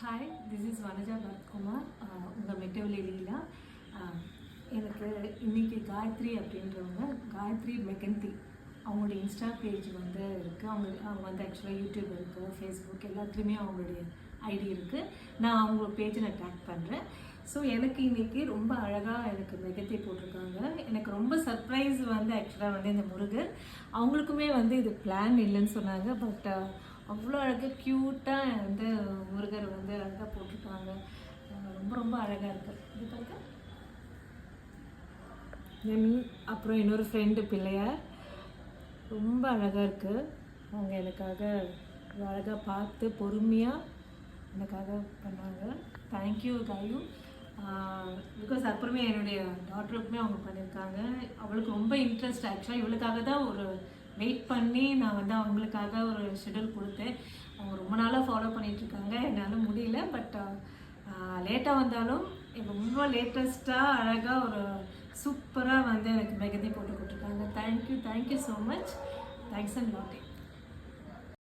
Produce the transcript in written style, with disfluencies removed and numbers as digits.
Hi, this is Vanaja Bharathkumar. உங்கள் மெட்டவலி லீலா. எனக்கு இன்றைக்கி காயத்ரி அப்படின்றவங்க, காயத்ரி மெகந்தி, அவங்களோட இன்ஸ்டா பேஜ் வந்து இருக்குது. அவங்க வந்து ஆக்சுவலாக யூடியூப் இருக்குது, ஃபேஸ்புக் எல்லாத்துலேயுமே அவங்களுடைய ஐடி இருக்குது. நான் அவங்க பேஜை நான் டேக் பண்ணுறேன். ஸோ எனக்கு இன்றைக்கி ரொம்ப அழகாக எனக்கு மெகந்தி போட்டிருக்காங்க. எனக்கு ரொம்ப சர்ப்ரைஸ் வந்து ஆக்சுவலாக வந்து இந்த முருகர் அவங்களுக்குமே வந்து இது பிளான் இல்லைன்னு சொன்னாங்க. பட் அவ்வளோ அழகாக க்யூட்டாக வந்து முருகர் வந்து அழகாக போட்டிருக்காங்க. ரொம்ப ரொம்ப அழகாக இருக்குது. இது பாருங்க. தென் அப்புறம் இன்னொரு ஃப்ரெண்டு பிள்ளையார் ரொம்ப அழகாக இருக்குது. அவங்க எனக்காக அழகாக பார்த்து பொறுமையாக எனக்காக பண்ணாங்க. தேங்க்யூ காயு. பிகாஸ் அப்புறமே என்னுடைய டாட்டருக்குமே அவங்க பண்ணியிருக்காங்க. அவளுக்கு ரொம்ப இன்ட்ரெஸ்ட். ஆக்சுவலாக இவளுக்காக தான் ஒரு வெயிட் பண்ணி நான் வந்து அவங்களுக்காக ஒரு ஷெடியூல் கொடுத்தேன். அவங்க ரொம்ப நாளாக ஃபாலோ பண்ணிகிட்ருக்காங்க. என்னால் முடியல. பட் லேட்டாக வந்தாலும் இப்போ ரொம்ப லேட்டஸ்ட்டாக அழகாக ஒரு சூப்பராக வந்து எனக்கு மெகந்தி போட்டு கொடுத்துருக்காங்க. Thank you so much. Thanks and lot.